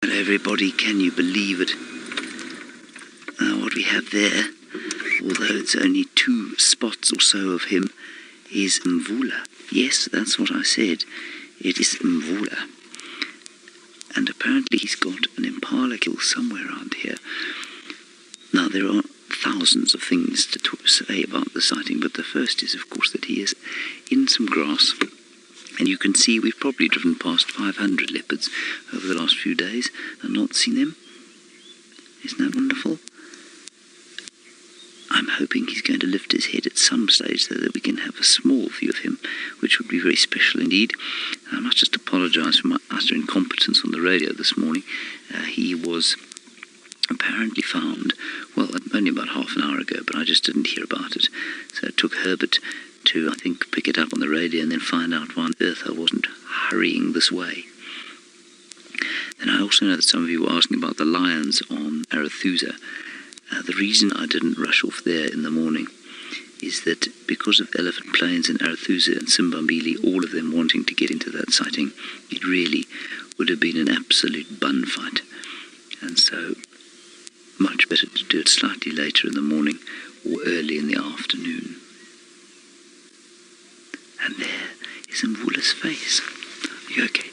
But everybody, can you believe it? What we have there, although it's only 2 spots or so of him, is Mvula. Yes, that's what I said. It is Mvula. And apparently he's got an impala kill somewhere around here. Now, there are thousands of things to say about the sighting, but the first is, of course, that he is in some grass. And you can see we've probably driven past 500 leopards over the last few days and not seen them. Isn't that wonderful? I'm hoping he's going to lift his head at some stage so that we can have a small view of him, which would be very special indeed. I must just apologise for my utter incompetence on the radio this morning. He was apparently found, well, only about half an hour ago, but I just didn't hear about it. So it took Herbert to, I think, pick it up on the radio and then find out why on earth I wasn't hurrying this way. And I also know that some of you were asking about the lions on Arathusa. The reason I didn't rush off there in the morning is that because of elephant plains in Arathusa and Simbambili, all of them wanting to get into that sighting, it really would have been an absolute bun fight. And so, much better to do it slightly later in the morning or early in the afternoon. And there is Mvula's face. Are you okay?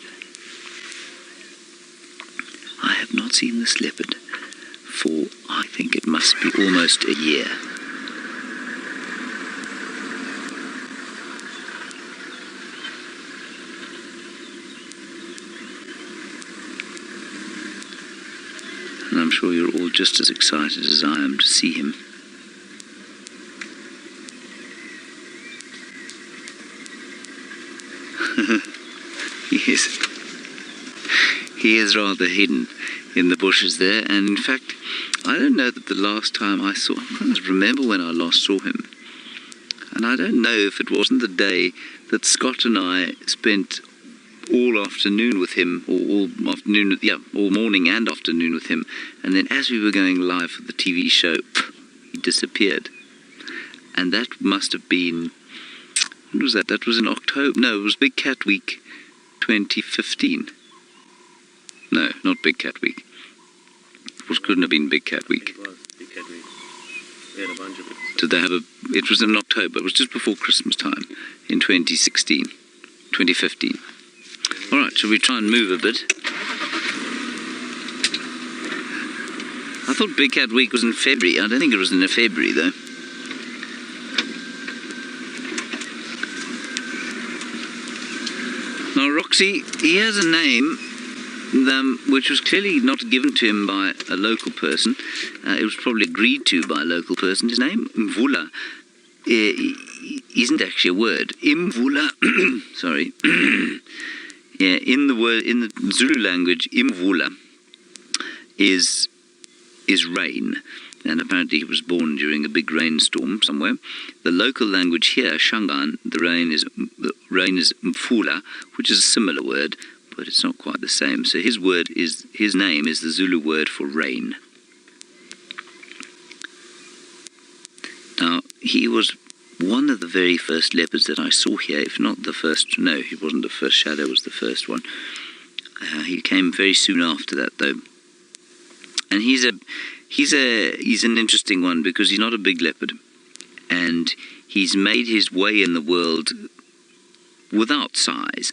I have not seen this leopard for, I think it must be almost a year. And I'm sure you're all just as excited as I am to see him. Yes, he is rather hidden in the bushes there, and in fact, I don't know that the last time I saw him, I can't remember when I last saw him, and I don't know if it wasn't the day that Scott and I spent all afternoon with him, or all morning and afternoon with him, and then as we were going live for the TV show, he disappeared. And that must have been, when was that? That was in October. No, it was Big Cat Week 2015. No, not Big Cat Week. It couldn't have been Big Cat Week. It was Big Cat Week. We had a bunch of it. Did they have a... It was in October. It was just before Christmas time in 2015. All right, shall we try and move a bit? I thought Big Cat Week was in February. I don't think it was in February, though. Now, Roxy, he has a name which was clearly not given to him by a local person. It was probably agreed to by a local person. His name, Mvula, isn't actually a word. Imvula, sorry. Yeah, in the Zulu language, Mvula is rain. And apparently he was born during a big rainstorm somewhere. The local language here, Shangaan, the rain is Mvula, which is a similar word, but it's not quite the same. So his name is the Zulu word for rain. Now, he was one of the very first leopards that I saw here, if not the first. No, he wasn't the first. Shadow was the first one. He came very soon after that, though. And he's an interesting one because he's not a big leopard, and he's made his way in the world without size,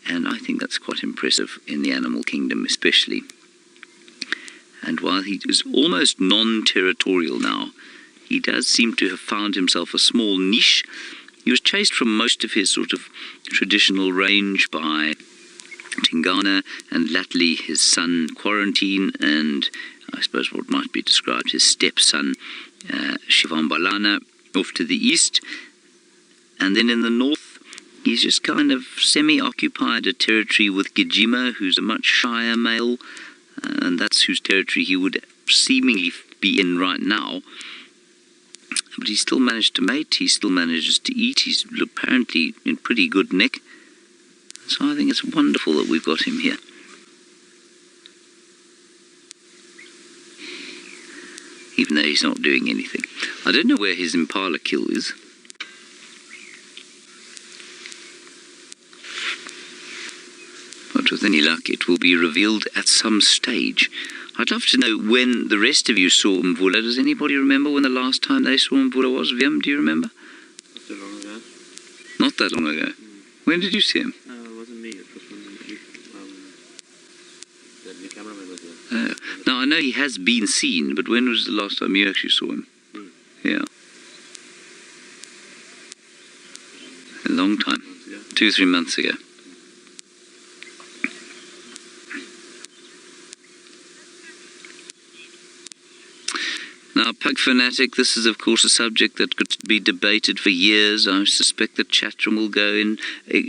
and I think that's quite impressive in the animal kingdom especially. And while he is almost non-territorial now, he does seem to have found himself a small niche. He was chased from most of his sort of traditional range by Tingana and latterly his son Quarantine, and I suppose what might be described his stepson Shivambalana off to the east. And then in the north, he's just kind of semi-occupied a territory with Djuma, who's a much shyer male, and that's whose territory he would seemingly be in right now. But he still managed to mate, he still manages to eat, he's apparently in pretty good nick. So I think it's wonderful that we've got him here. Even though he's not doing anything. I don't know where his impala kill is. What was with any luck, it will be revealed at some stage. I'd love to know when the rest of you saw Mvula. Does anybody remember when the last time they saw Mvula was? Vyam, do you remember? Not too long ago. Not that long ago. When did you see him? No, it wasn't me. It was the cameraman was there. Now, I know he has been seen, but when was the last time you actually saw him? Yeah. A long time. 2-3 months ago. Now, Pug Fanatic, this is of course a subject that could be debated for years. I suspect the chat room will go in,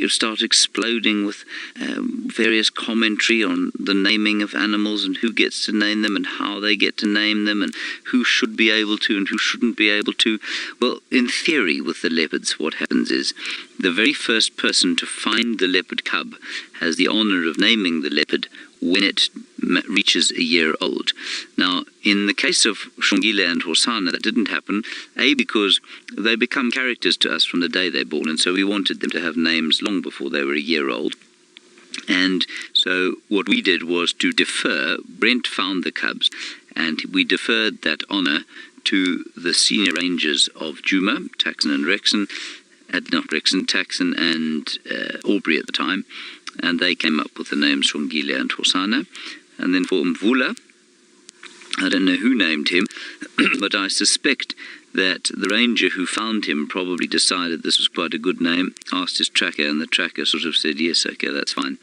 start exploding with various commentary on the naming of animals and who gets to name them and how they get to name them and who should be able to and who shouldn't be able to. Well, in theory with the leopards, what happens is the very first person to find the leopard cub has the honor of naming the leopard when it reaches a year old. Now, in the case of Shongile and Hosana, that didn't happen, because they become characters to us from the day they're born, and so we wanted them to have names long before they were a year old. And so what we did was to defer. Brent found the cubs, and we deferred that honor to the senior rangers of Djuma, Taxon and Rexon, Taxon and Aubrey at the time, and they came up with the names from Gile and Hosana. And then for Mvula, I don't know who named him, but I suspect that the ranger who found him probably decided this was quite a good name, asked his tracker, and the tracker sort of said, yes, okay, that's fine.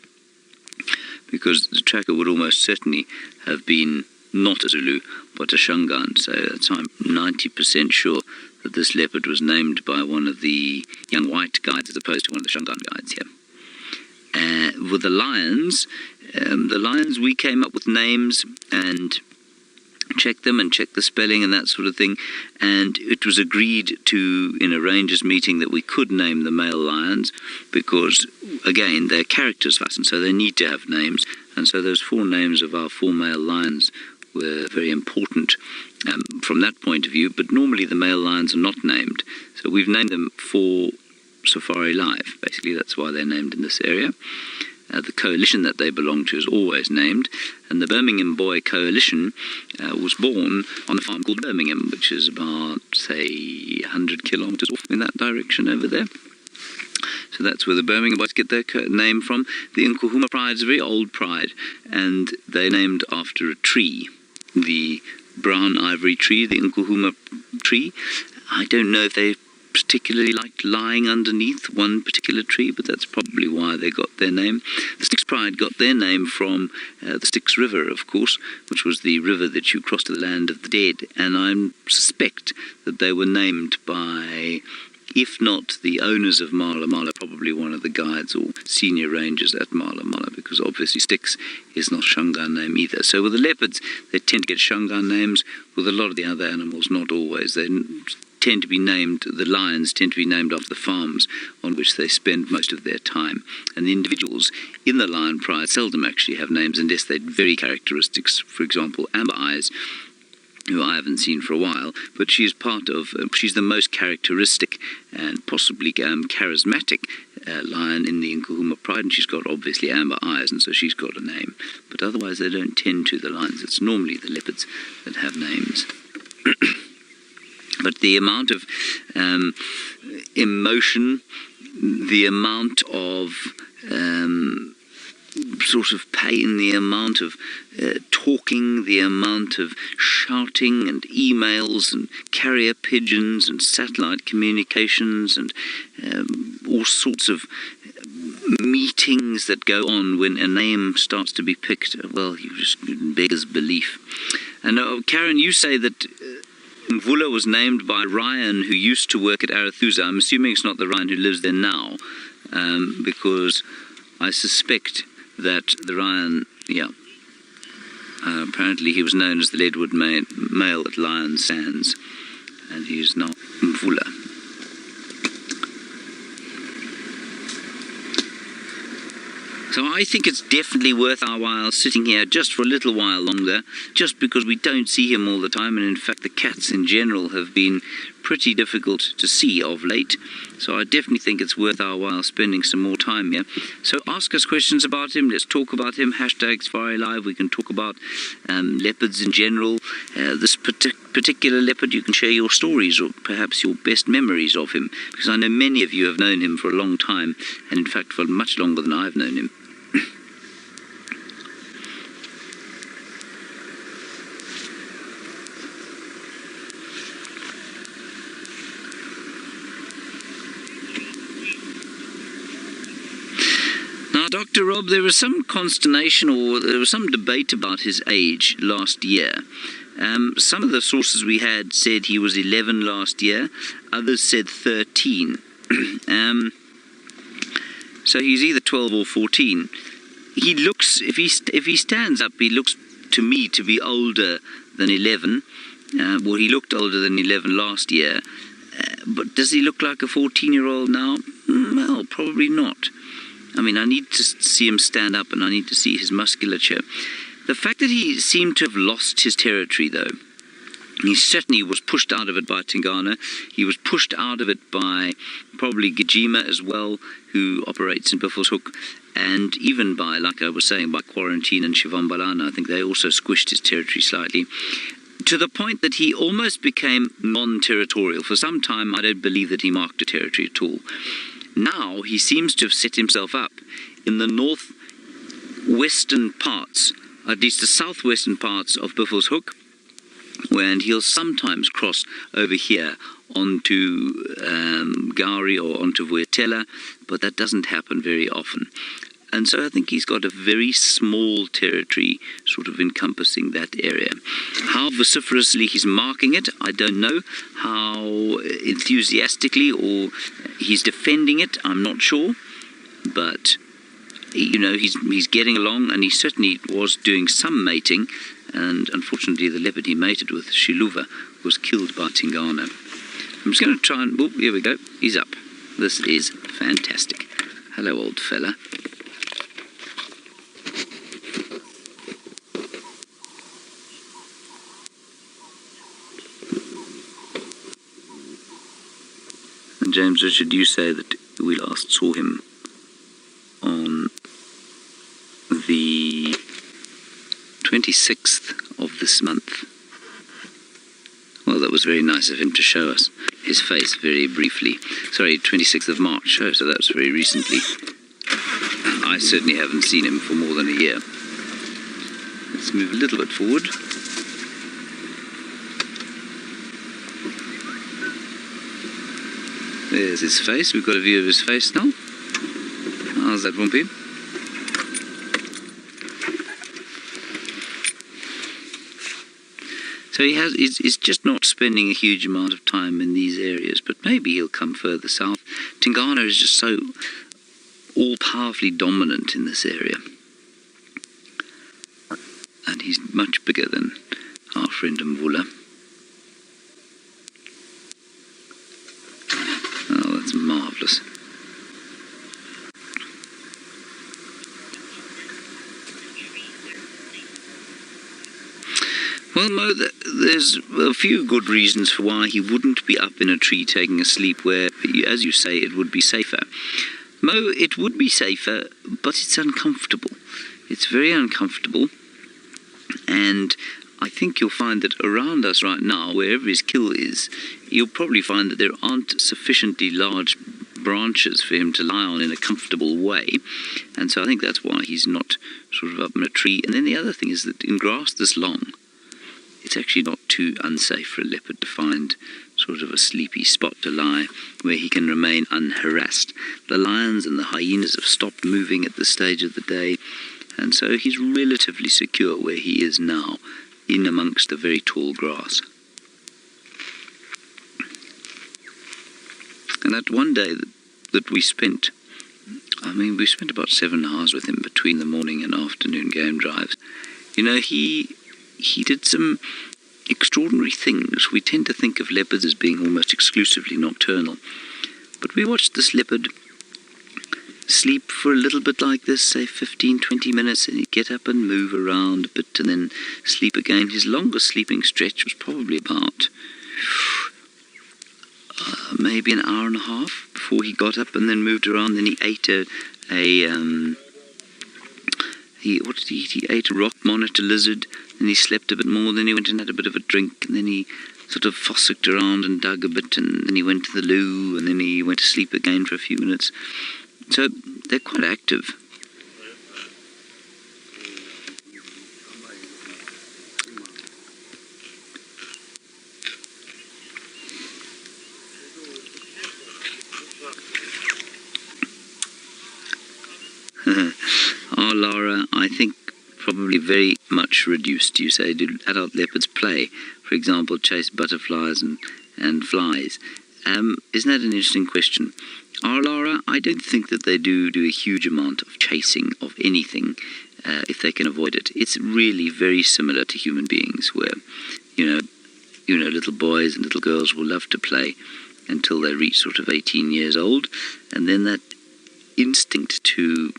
Because the tracker would almost certainly have been not a Zulu, but a Shangaan, so that's, I'm 90% sure that this leopard was named by one of the young white guides as opposed to one of the Shangaan guides here. With the lions, we came up with names and checked them and checked the spelling and that sort of thing, and it was agreed to in a rangers meeting that we could name the male lions because, again, they're characters for us, and so they need to have names, and so those 4 names of our 4 male lions were very important from that point of view, but normally the male lions are not named, so we've named them for Safari Live. Basically, that's why they're named in this area. The coalition that they belong to is always named, and the Birmingham Boy Coalition was born on a farm called Birmingham, which is about, say, 100 kilometres off in that direction over there. So that's where the Birmingham Boys get their name from. The Nkuhuma Pride is a very old pride, and they're named after a tree, the brown ivory tree, the Nkuhuma tree. I don't know if they particularly liked lying underneath one particular tree, but that's probably why they got their name. The Styx Pride got their name from the Styx River, of course, which was the river that you crossed to the land of the dead, and I suspect that they were named by, if not the owners of Mala Mala, probably one of the guides or senior rangers at Mala Mala, because obviously Styx is not a Shangaan name either. So with the leopards, they tend to get Shangaan names. With a lot of the other animals, not always. They tend to be named, the lions tend to be named after the farms on which they spend most of their time. And the individuals in the lion pride seldom actually have names unless they're very characteristics. For example, Amber Eyes, who I haven't seen for a while, but she's part of, she's the most characteristic and possibly charismatic lion in the Nkuhuma Pride, and she's got obviously amber eyes, and so she's got a name. But otherwise they don't tend to, the lions. It's normally the leopards that have names. But the amount of emotion, the amount of sort of pain, the amount of talking, the amount of shouting and emails and carrier pigeons and satellite communications and all sorts of meetings that go on when a name starts to be picked, well, you just beggars belief. And Karen, you say that Mvula was named by Ryan, who used to work at Arathusa. I'm assuming it's not the Ryan who lives there now, because I suspect that the Ryan, apparently he was known as the Leadwood Male at Lion Sands, and he's not Mvula. So I think it's definitely worth our while sitting here just for a little while longer, just because we don't see him all the time, and in fact the cats in general have been pretty difficult to see of late. So I definitely think it's worth our while spending some more time here. So ask us questions about him. Let's talk about him. #SafariLive. We can talk about leopards in general. This particular leopard, you can share your stories or perhaps your best memories of him, because I know many of you have known him for a long time, and in fact for much longer than I've known him. Dr. Rob, there was some consternation, or there was some debate about his age last year. Some of the sources we had said he was 11 last year. Others said 13. So he's either 12 or 14. He looks, if he stands up, he looks to me to be older than 11. Well, he looked older than 11 last year. But does he look like a 14-year-old now? Well, probably not. I mean, I need to see him stand up, and I need to see his musculature. The fact that he seemed to have lost his territory, though, he certainly was pushed out of it by Tingana. He was pushed out of it by probably Djuma as well, who operates in Buffelshoek, and even by, like I was saying, by Quarantine and Shivambalana. I think they also squished his territory slightly, to the point that he almost became non-territorial. For some time, I don't believe that he marked a territory at all. Now he seems to have set himself up in the northwestern parts, at least the southwestern parts of Buffelshoek, and he'll sometimes cross over here onto Gauri or onto Vuetela, but that doesn't happen very often. And so I think he's got a very small territory sort of encompassing that area. How vociferously he's marking it, I don't know. How enthusiastically or he's defending it, I'm not sure. But, you know, he's getting along, and he certainly was doing some mating. And unfortunately, the leopard he mated with, Shiluva, was killed by Tingana. I'm just going to try and... Oh, here we go. He's up. This is fantastic. Hello, old fella. James Richard, you say that we last saw him on the 26th of this month. Well, that was very nice of him to show us his face very briefly. Sorry, 26th of March, oh, so that was very recently. I certainly haven't seen him for more than a year. Let's move a little bit forward. There's his face. We've got a view of his face now. How's that, Wumpy? So he's just not spending a huge amount of time in these areas, but maybe he'll come further south. Tingana is just so all-powerfully dominant in this area. And he's much bigger than our friend Mvula. Oh, that's marvellous. Well, Mo, there's a few good reasons for why he wouldn't be up in a tree taking a sleep where, as you say, it would be safer. Mo, it would be safer, but it's uncomfortable. It's very uncomfortable. And I think you'll find that around us right now, wherever his kill is, you'll probably find that there aren't sufficiently large branches for him to lie on in a comfortable way. And so I think that's why he's not sort of up in a tree. And then the other thing is that in grass this long, it's actually not too unsafe for a leopard to find sort of a sleepy spot to lie where he can remain unharassed. The lions and the hyenas have stopped moving at this stage of the day, and so he's relatively secure where he is now, in amongst the very tall grass. And that one day that we spent, we spent about 7 hours with him between the morning and afternoon game drives. You know, he did some extraordinary things. We tend to think of leopards as being almost exclusively nocturnal. But we watched this leopard sleep for a little bit like this, say 15-20 minutes, and he'd get up and move around a bit and then sleep again. His longest sleeping stretch was probably about, maybe an hour and a half before he got up and then moved around. Then he ate what did he eat? He ate a rock monitor lizard, then he slept a bit more, then he went and had a bit of a drink, and then he sort of fossicked around and dug a bit, and then he went to the loo, and then he went to sleep again for a few minutes. So they're quite active. Oh, Laura, I think probably very much reduced. You say, do adult leopards play? For example, chase butterflies and flies? Isn't that an interesting question? Laura, I don't think that they do a huge amount of chasing of anything if they can avoid it. It's really very similar to human beings where, you know, little boys and little girls will love to play until they reach sort of 18 years old, and then that instinct to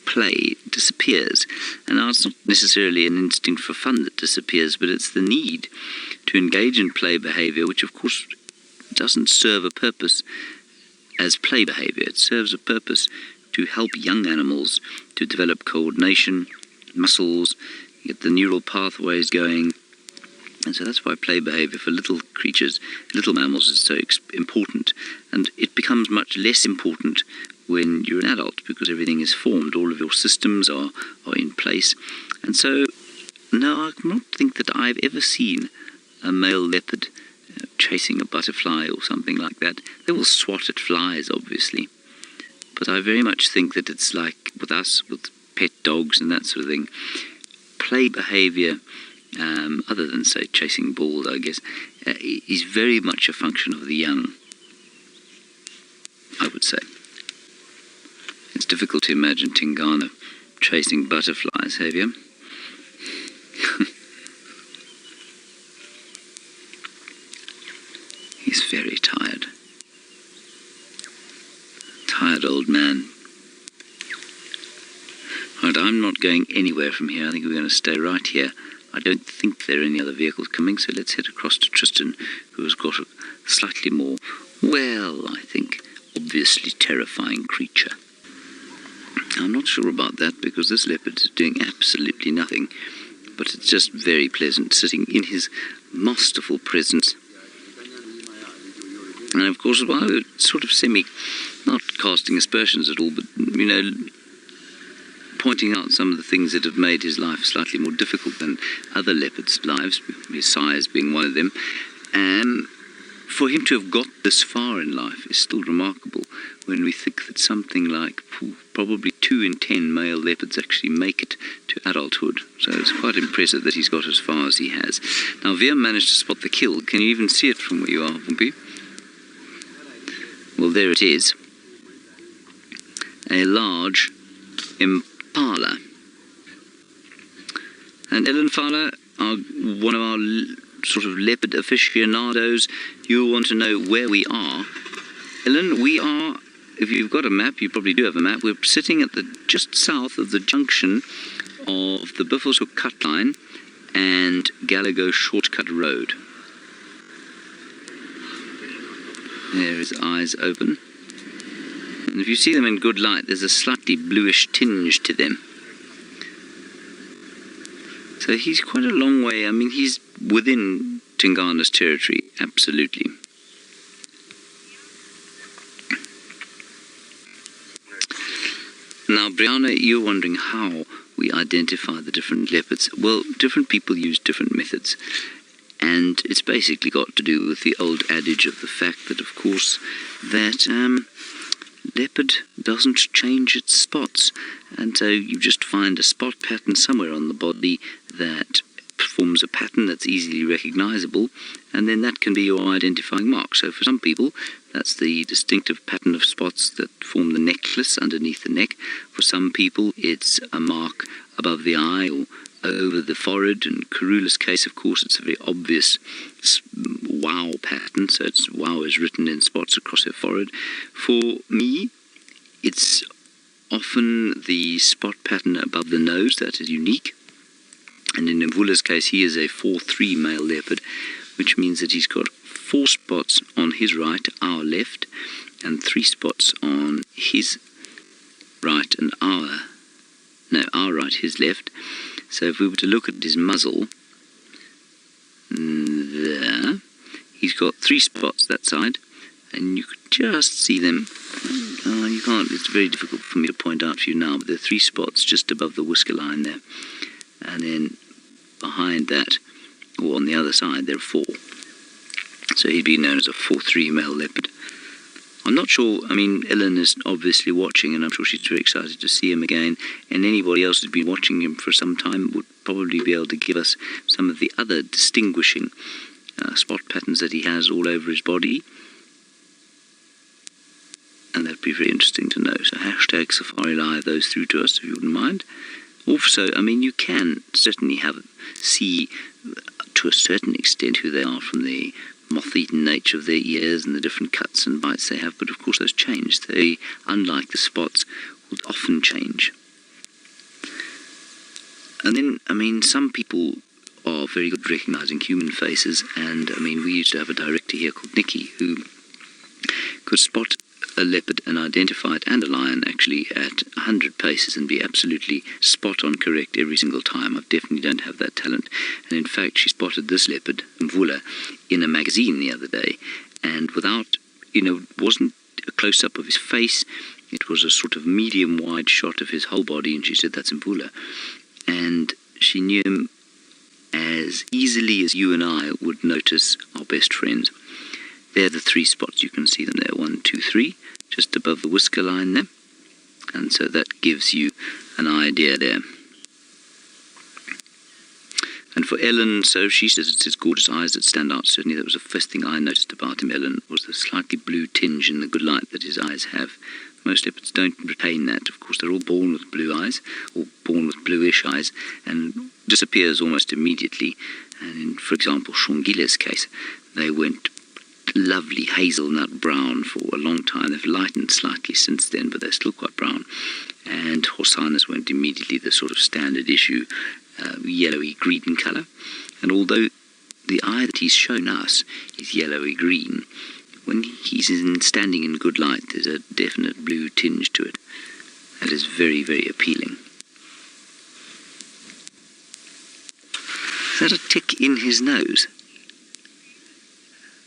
play disappears. And now it's not necessarily an instinct for fun that disappears, but it's the need to engage in play behavior, which of course doesn't serve a purpose as play behavior. It serves a purpose to help young animals to develop coordination, muscles, get the neural pathways going. And so that's why play behavior for little creatures, little mammals, is so important. And it becomes much less important when you're an adult, because everything is formed, all of your systems are in place. And so, no, I do not think that I've ever seen a male leopard chasing a butterfly or something like that. They will swat at flies, obviously. But I very much think that it's like with us, with pet dogs and that sort of thing. Play behavior, other than, say, chasing balls, I guess, is very much a function of the young, I would say. It's difficult to imagine Tingana chasing butterflies, have you? He's very tired. Tired old man. Right, I'm not going anywhere from here. I think we're going to stay right here. I don't think there are any other vehicles coming, so let's head across to Tristan, who has got a slightly more, well, I think, obviously terrifying creature. I'm not sure about that, because this leopard is doing absolutely nothing, but it's just very pleasant sitting in his masterful presence. And of course, while we're sort of not casting aspersions at all, but, you know, pointing out some of the things that have made his life slightly more difficult than other leopards' lives, his size being one of them, and for him to have got this far in life is still remarkable when we think that something like probably 2 in 10 male leopards actually make it to adulthood. So it's quite impressive that he's got as far as he has. Now, Veer managed to spot the kill. Can you even see it from where you are, Vumpy? Well, there it is. A large impala. And Ellen Fowler, one of our sort of leopard aficionados, you'll want to know where we are. Ellen, we are, if you've got a map, you probably do have a map, we're sitting at just south of the junction of the Buffelshoek Cut Line and Gallagher Shortcut Road. There his eyes open. And if you see them in good light, there's a slightly bluish tinge to them. So he's quite a long way. I mean, he's within Tingana's territory, absolutely. Now, Brianna, you're wondering how we identify the different leopards. Well, different people use different methods. And it's basically got to do with the old adage of the fact that, of course, that leopard doesn't change its spots. And so you just find a spot pattern somewhere on the body that forms a pattern that's easily recognizable, and then that can be your identifying mark. So for some people, that's the distinctive pattern of spots that form the necklace underneath the neck. For some people, it's a mark above the eye or over the forehead. In Karula's case, of course, it's a very obvious wow pattern, so it's wow is written in spots across her forehead. For me, it's often the spot pattern above the nose that is unique. And in Mvula's case, he is a 4-3 male leopard. which means that he's got 4 spots on his right, our left, and 3 spots on his right and our right, his left. So if we were to look at his muzzle, there, he's got 3 spots that side, and you could just see them. You can't, it's very difficult for me to point out for you now, but there are 3 spots just above the whisker line there. And then behind that, or on the other side, there are 4. So he'd be known as a 4-3 male leopard. I'm not sure, I mean, Ellen is obviously watching, and I'm sure she's very excited to see him again, and anybody else who's been watching him for some time would probably be able to give us some of the other distinguishing spot patterns that he has all over his body. And that'd be very interesting to know. So hashtag Safari Live those through to us if you wouldn't mind. Also, I mean, you can certainly see to a certain extent who they are from the moth-eaten nature of their ears and the different cuts and bites they have, but of course those change. They, unlike the spots, will often change. And then, I mean, some people are very good at recognising human faces, and I mean, we used to have a director here called Nikki who could spot a leopard and identify it, and a lion actually, at 100 paces and be absolutely spot on correct every single time. I definitely don't have that talent. And in fact, she spotted this leopard, Mvula, in a magazine the other day, and without, it wasn't a close-up of his face, it was a sort of medium-wide shot of his whole body, and she said, that's Mvula. And she knew him as easily as you and I would notice our best friends. They're the 3 spots, you can see them there, 1, 2, 3, just above the whisker line there. And so that gives you an idea there. And for Ellen, so she says it's his gorgeous eyes that stand out. Certainly that was the first thing I noticed about him, Ellen, was the slightly blue tinge in the good light that his eyes have. Most leopards don't retain that. Of course, they're all born with blue eyes, or born with bluish eyes, and disappears almost immediately. And in, for example, Shongile's case, they went lovely hazelnut brown for a long time. They've lightened slightly since then, but they're still quite brown. And Hosannas went immediately the sort of standard issue, yellowy green in colour. And although the eye that he's shown us is yellowy green, when he's standing in good light, there's a definite blue tinge to it. That is very, very appealing. Is that a tick in his nose?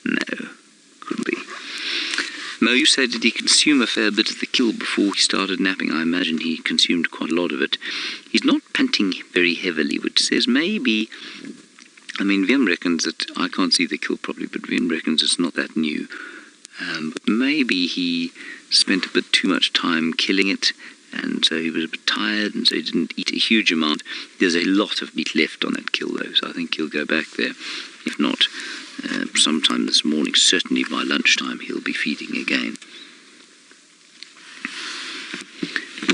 No, couldn't be. Mo, you said, did he consume a fair bit of the kill before he started napping? I imagine he consumed quite a lot of it. He's not panting very heavily, which says maybe, I mean, Vim reckons that, I can't see the kill properly, but Vim reckons it's not that new. But maybe he spent a bit too much time killing it, and so he was a bit tired, and so he didn't eat a huge amount. There's a lot of meat left on that kill, though, so I think he'll go back there. If not, sometime this morning, certainly by lunchtime, he'll be feeding again.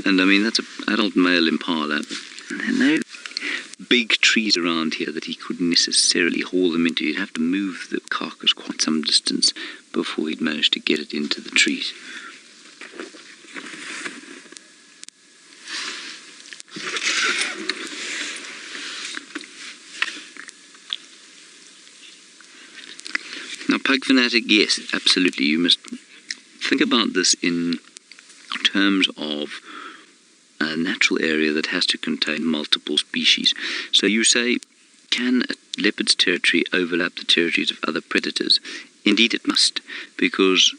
And I mean, that's an adult male impala. And there are no big trees around here that he couldn't necessarily haul them into. He'd have to move the carcass quite some distance before he'd manage to get it into the trees. Now, pug fanatic, yes, absolutely. You must think about this in terms of a natural area that has to contain multiple species. So you say, can a leopard's territory overlap the territories of other predators? Indeed it must, because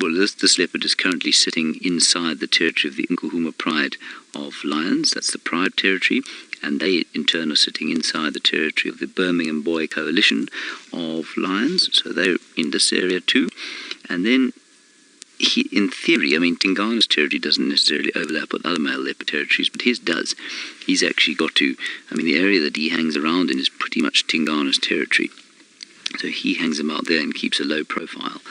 well, this leopard is currently sitting inside the territory of the Nkuhuma Pride of lions. That's the Pride territory, and they in turn are sitting inside the territory of the Birmingham Boy Coalition of lions, so they're in this area too. And then in theory, I mean, Tingana's territory doesn't necessarily overlap with other male leopard territories, but his does. He's actually got to, I mean, the area that he hangs around in is pretty much Tingana's territory. So he hangs them out there and keeps a low profile.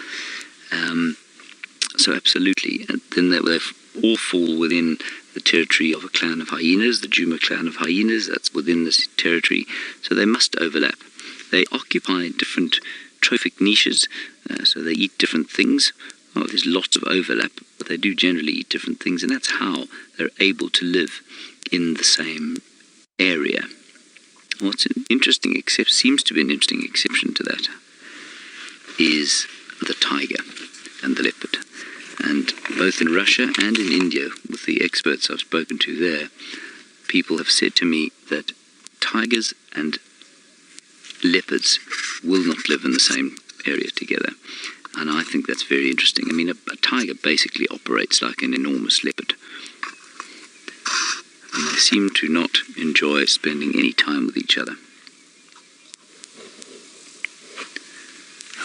So absolutely. And then they all fall within the territory of a clan of hyenas, the Djuma clan of hyenas, that's within this territory. So they must overlap. They occupy different trophic niches, so they eat different things. Oh, there's lots of overlap, but they do generally eat different things, and that's how they're able to live in the same area. What's seems to be an interesting exception to that is the tiger and the leopard. And both in Russia and in India, with the experts I've spoken to there, people have said to me that tigers and leopards will not live in the same area together. And I think that's very interesting. I mean, a tiger basically operates like an enormous leopard. And they seem to not enjoy spending any time with each other.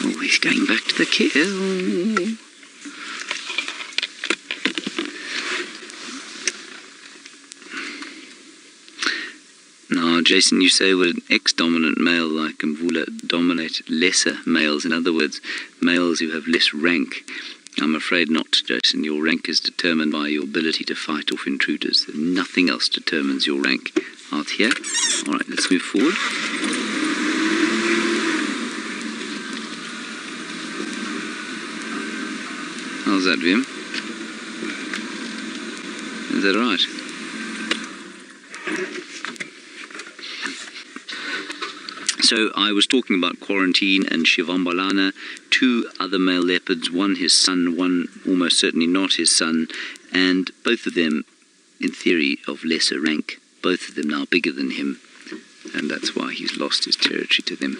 Oh, he's going back to the kill. Now, Jason, you say, would an ex-dominant male like Mvula dominate lesser males? In other words, males who have less rank? I'm afraid not, Jason. Your rank is determined by your ability to fight off intruders. Nothing else determines your rank out here. All right, let's move forward. How's that, Vim? Is that right? So I was talking about Quarantine and Shivambalana, two other male leopards, one his son, one almost certainly not his son, and both of them, in theory, of lesser rank, both of them now bigger than him, and that's why he's lost his territory to them.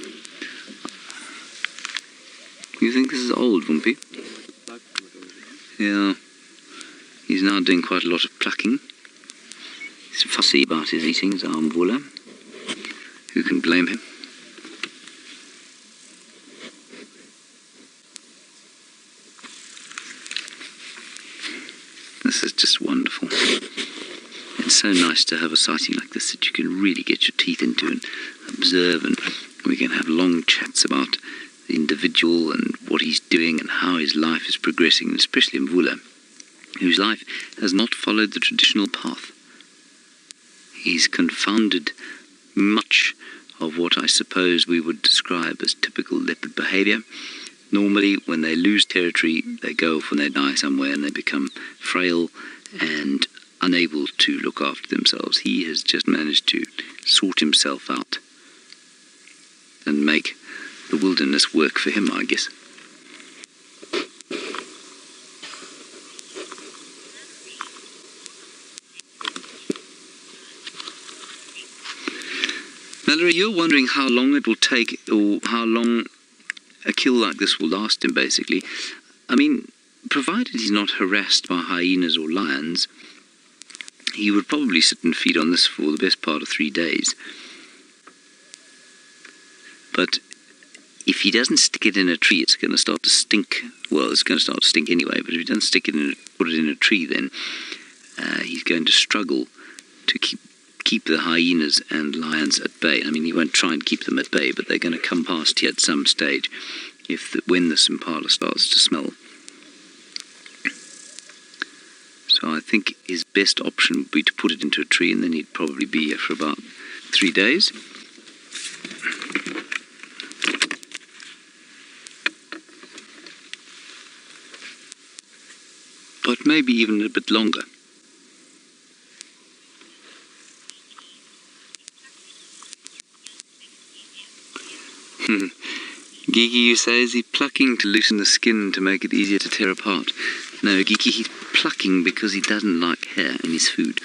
You think this is old, Wumpy? Yeah, he's now doing quite a lot of plucking. He's fussy about his eating, is our Mvula. Who can blame him? This is just wonderful. It's so nice to have a sighting like this that you can really get your teeth into and observe, and we can have long chats about the individual and what he's doing and how his life is progressing, and especially Mvula, whose life has not followed the traditional path. He's confounded much of what I suppose we would describe as typical leopard behavior. Normally, when they lose territory, they go off and they die somewhere and they become frail and unable to look after themselves. He has just managed to sort himself out and make the wilderness work for him, I guess. Mallory, you're wondering how long it will take, or how long a kill like this will last him, basically. I mean, provided he's not harassed by hyenas or lions, he would probably sit and feed on this for the best part of 3 days. But if he doesn't stick it in a tree, it's going to start to stink. Well, it's going to start to stink anyway, but if he doesn't stick it in put it in a tree, then he's going to struggle to keep the hyenas and lions at bay. I mean, he won't try and keep them at bay, but they're going to come past here at some stage when this impala starts to smell. So I think his best option would be to put it into a tree, and then he'd probably be here for about 3 days. But maybe even a bit longer. Geeky, you say, is he plucking to loosen the skin to make it easier to tear apart? No, Geeky, he's plucking because he doesn't like hair in his food.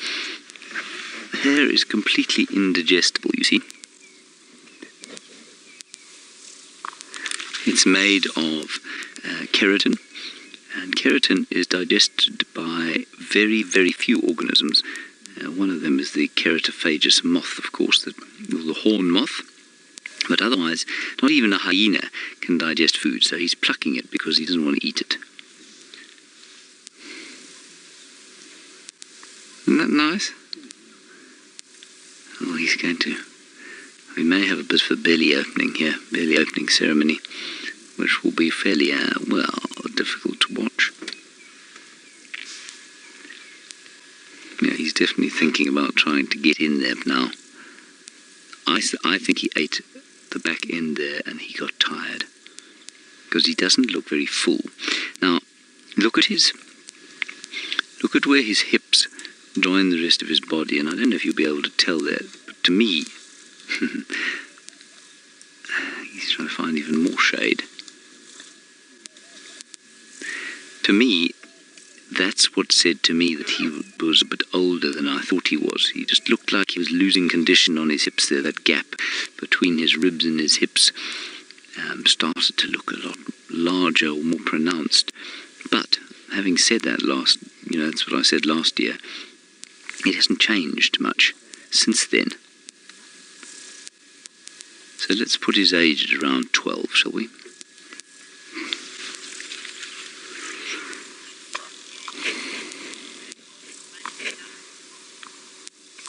Hair is completely indigestible, you see. It's made of keratin, and keratin is digested by very, very few organisms. One of them is the keratophagous moth, of course, the horn moth. But otherwise, not even a hyena can digest food, so he's plucking it because he doesn't want to eat it. Isn't that nice? Oh, he's going to... We may have a bit of a belly opening here, belly opening ceremony, which will be fairly, difficult to watch. Yeah, he's definitely thinking about trying to get in there now. I think he ate the back end there and he got tired, because he doesn't look very full. Now, look at where his hips join the rest of his body, and I don't know if you'll be able to tell that, but to me, He's trying to find even more shade. To me, that's what said to me that he was a bit older than I thought he was. He just looked like he was losing condition on his hips there. That gap between his ribs and his hips started to look a lot larger or more pronounced. But having said that that's what I said last year, it hasn't changed much since then. So let's put his age at around 12, shall we?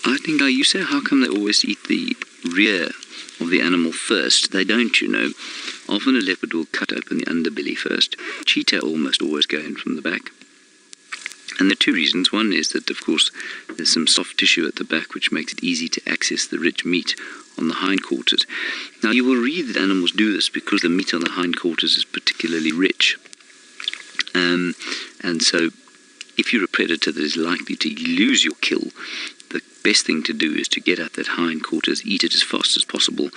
I think you say, how come they always eat the rear of the animal first? They don't, you know. Often a leopard will cut open the underbelly first. Cheetah almost always go in from the back. And there are two reasons. One is that, of course, there's some soft tissue at the back which makes it easy to access the rich meat on the hindquarters. Now, you will read that animals do this because the meat on the hindquarters is particularly rich. And so, if you're a predator that is likely to lose your kill, the best thing to do is to get at that hindquarters, eat it as fast as possible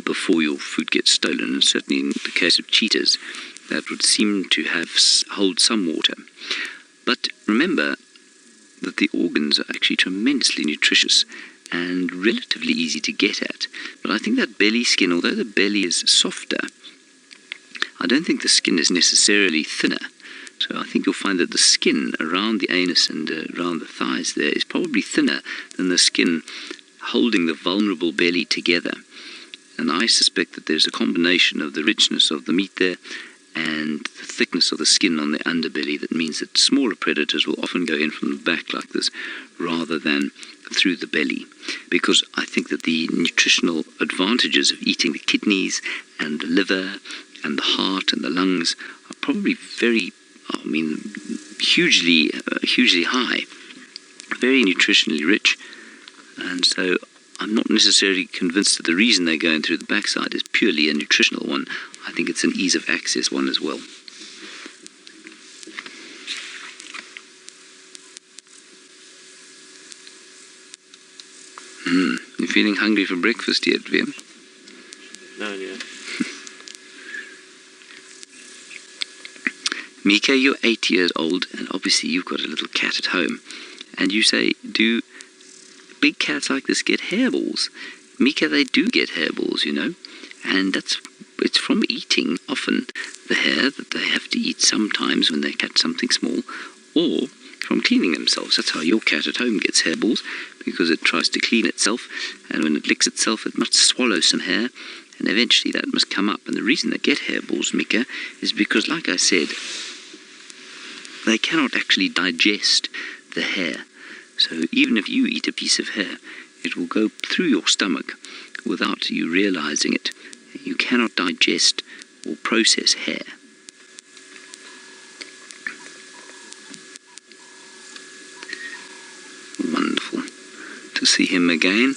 before your food gets stolen. And certainly in the case of cheetahs, that would seem to hold some water. But remember that the organs are actually tremendously nutritious and relatively easy to get at. But I think that belly skin, although the belly is softer, I don't think the skin is necessarily thinner. So I think you'll find that the skin around the anus and around the thighs there is probably thinner than the skin holding the vulnerable belly together. And I suspect that there's a combination of the richness of the meat there and the thickness of the skin on the underbelly that means that smaller predators will often go in from the back like this rather than through the belly. Because I think that the nutritional advantages of eating the kidneys and the liver and the heart and the lungs are probably hugely high, very nutritionally rich. And so I'm not necessarily convinced that the reason they're going through the backside is purely a nutritional one. I think it's an ease of access one as well. You feeling hungry for breakfast yet, Vim? No, yeah. Mika, you're 8 years old, and obviously you've got a little cat at home. And you say, do big cats like this get hairballs? Mika, they do get hairballs, you know. And it's from eating, often, the hair that they have to eat sometimes when they catch something small, or from cleaning themselves. That's how your cat at home gets hairballs, because it tries to clean itself, and when it licks itself, it must swallow some hair, and eventually that must come up. And the reason they get hairballs, Mika, is because, like I said, they cannot actually digest the hair. So even if you eat a piece of hair, it will go through your stomach without you realizing it. You cannot digest or process hair. Wonderful to see him again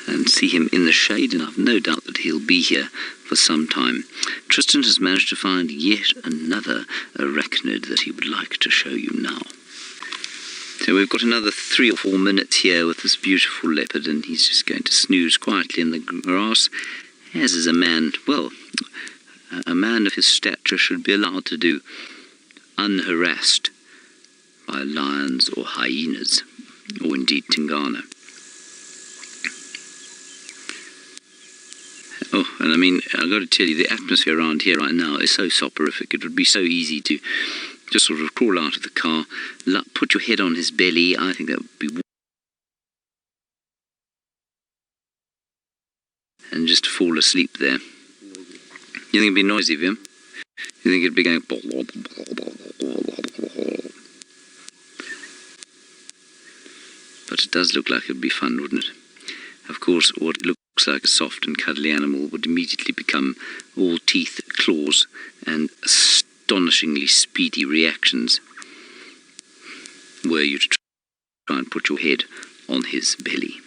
and see him in the shade, and I've no doubt that he'll be here for some time. Tristan has managed to find yet another arachnid that he would like to show you now. So we've got another 3 or 4 minutes here with this beautiful leopard, and he's just going to snooze quietly in the grass, as is a man, well, a man of his stature should be allowed to do, unharassed by lions or hyenas, or indeed Tingana. Oh, and I mean, I've got to tell you, the atmosphere around here right now is so soporific. It would be so easy to just sort of crawl out of the car, put your head on his belly. I think that would be... and just fall asleep there. You think it'd be noisy, Vim? You think it'd be going... But it does look like it'd be fun, wouldn't it? Of course, what looks like a soft and cuddly animal would immediately become all teeth, claws, and astonishingly speedy reactions were you to try and put your head on his belly.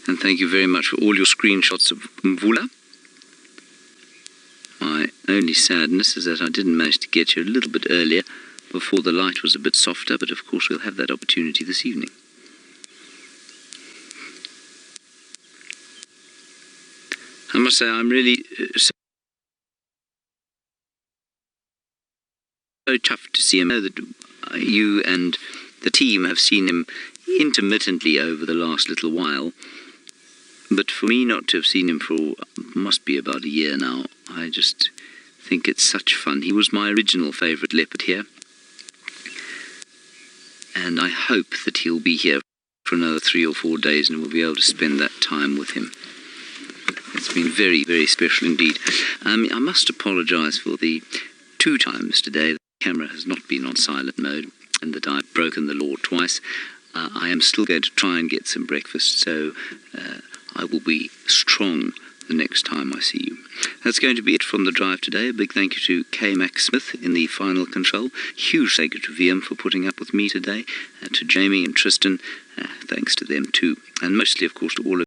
And thank you very much for all your screenshots of Mvula. My only sadness is that I didn't manage to get you a little bit earlier, before the light was a bit softer, but of course we'll have that opportunity this evening. I must say I'm really so chuffed to see him. I know that you and the team have seen him intermittently over the last little while, but for me not to have seen him for must be about a year now, I just think it's such fun. He was my original favourite leopard here, and I hope that he'll be here for another 3 or 4 days and we'll be able to spend that time with him. It's been very, very special indeed. I must apologise for the 2 times today the camera has not been on silent mode and that I've broken the law twice. I am still going to try and get some breakfast, so I will be strong the next time I see you. That's going to be it from the drive today. A big thank you to K. Mac Smith in the final control. Huge thank you to VM for putting up with me today. To Jamie and Tristan, thanks to them too. And mostly, of course, to all of